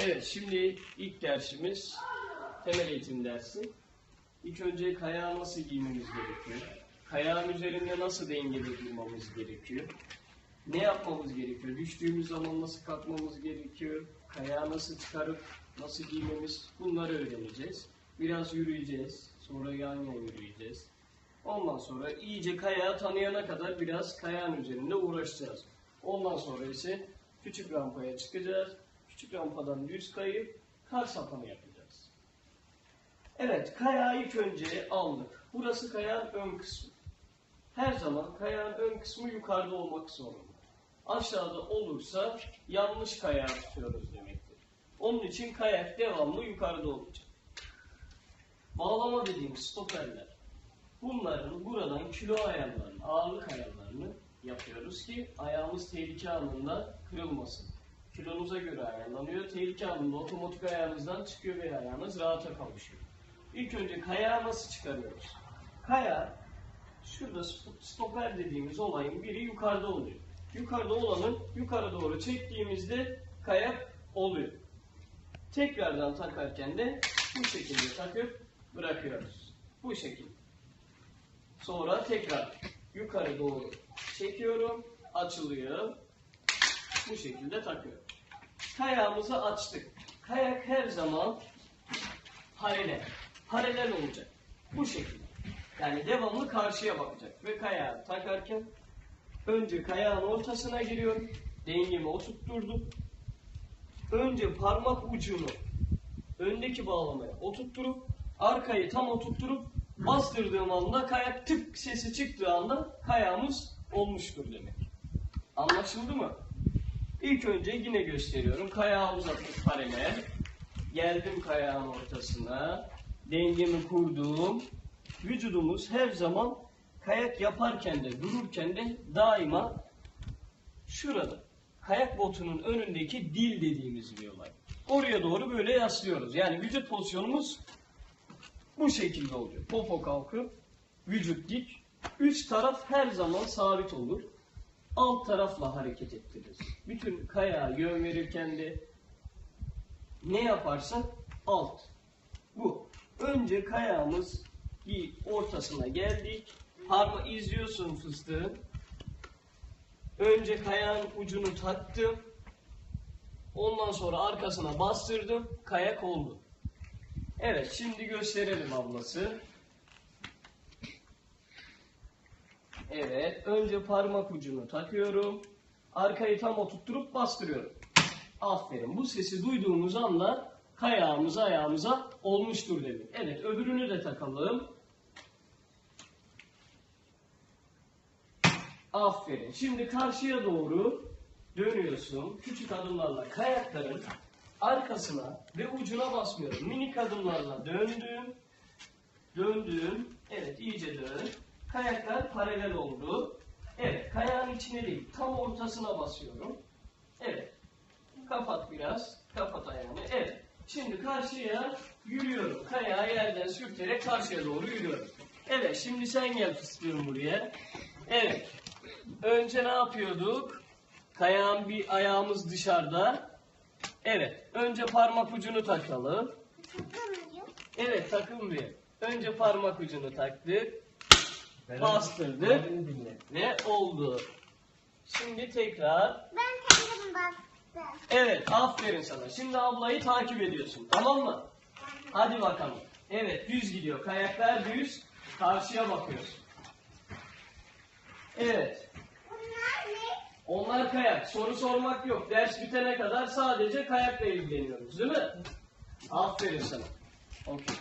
Evet, şimdi ilk dersimiz temel eğitim dersi. İlk önce kayağı nasıl giymemiz gerekiyor? Kayağın üzerinde nasıl dengede durmamız gerekiyor? Ne yapmamız gerekiyor? Düştüğümüz zaman nasıl kalkmamız gerekiyor? Kayağı nasıl çıkarıp nasıl giymemiz? Bunları öğreneceğiz. Biraz yürüyeceğiz. Sonra yan yana yürüyeceğiz. Ondan sonra iyice kayağı tanıyana kadar biraz kayağın üzerinde uğraşacağız. Ondan sonra ise küçük rampaya çıkacağız. Küçük rampadan düz kayıp kar sapanı yapacağız. Evet, kayağı ilk önce aldık. Burası kayağın ön kısmı. Her zaman kayağın ön kısmı yukarıda olmak zorunda. Aşağıda olursa yanlış kayağı tutuyoruz demektir. Onun için kayak devamlı yukarıda olacak. Bağlama dediğimiz stoperler. Bunların buradan kilo ayarlarını, ağırlık ayarlarını yapıyoruz ki ayağımız tehlike anında kırılmasın. Kilonuza göre ayarlanıyor. Tehlike anında otomatik ayağınızdan çıkıyor ve ayağınız rahata kavuşuyor. İlk önce kayağı nasıl çıkarıyoruz? Kayağı, şurada stoper dediğimiz olayın biri yukarıda oluyor. Yukarıda olanı yukarı doğru çektiğimizde kayak oluyor. Tekrardan takarken de bu şekilde takıp bırakıyoruz. Bu şekilde. Sonra tekrar yukarı doğru çekiyorum, açılıyor. Bu şekilde takıyorum. Kayağımızı açtık. Kayak her zaman paralel olacak. Bu şekilde. Yani devamlı karşıya bakacak. Ve kayağı takarken önce kayağın ortasına giriyorum. Dengemi oturtturdum. Önce parmak ucunu öndeki bağlamaya oturtturup arkayı tam oturtturup bastırdığım anda kayak tık sesi çıktığı anda kayağımız olmuştur demek. Anlaşıldı mı? İlk önce yine gösteriyorum. Kayağı uzatıp paralel. Geldim kayağın ortasına. Dengemi kurdum. Vücudumuz her zaman kayak yaparken de dururken de daima şurada. Kayak botunun önündeki dil dediğimiz bir olay. Oraya doğru böyle yaslıyoruz. Yani vücut pozisyonumuz bu şekilde oluyor. Popo kalkıp vücut dik. Üst taraf her zaman sabit olur. Alt tarafla hareket ettiririz. Bütün kayağa yön verirken de ne yaparsak alt. Bu. Önce kayağımız bir ortasına geldik. Parmağı izliyorsun fıstığın. Önce kayağın ucunu taktım. Ondan sonra arkasına bastırdım. Kayak oldu. Evet, şimdi gösterelim ablası. Evet, önce parmak ucunu takıyorum. Arkayı tam oturtturup bastırıyorum. Aferin. Bu sesi duyduğumuz anda kayağımız ayağımıza olmuştur demek. Evet, öbürünü de takalım. Aferin. Şimdi karşıya doğru dönüyorsun. Küçük adımlarla kayakların arkasına ve ucuna basmıyorum. Minik adımlarla döndüm. Döndüm. Evet, iyice dön. Kayaklar paralel oldu. Evet, kayağın içine değil, tam ortasına basıyorum. Evet. Kapat biraz. Kapat ayağını. Evet. Şimdi karşıya yürüyorum. Kayağı yerden sürterek karşıya doğru yürüyorum. Evet, şimdi sen gel fıstığım buraya. Evet. Önce ne yapıyorduk? Kayağın bir ayağımız dışarıda. Evet. Önce parmak ucunu takalım. Evet, takılmıyor. Önce parmak ucunu taktık. Bastırdık. Ve oldu. Şimdi tekrar. Ben kendim bastım. Evet, aferin sana. Şimdi ablayı takip ediyorsun. Tamam mı? Hadi bakalım. Evet, düz gidiyor. Kayaklar düz. Karşıya bakıyorsun. Evet. Bunlar ne? Onlar kayak. Soru sormak yok. Ders bitene kadar sadece kayakla ilgileniyoruz. Değil mi? Aferin sana. Okey.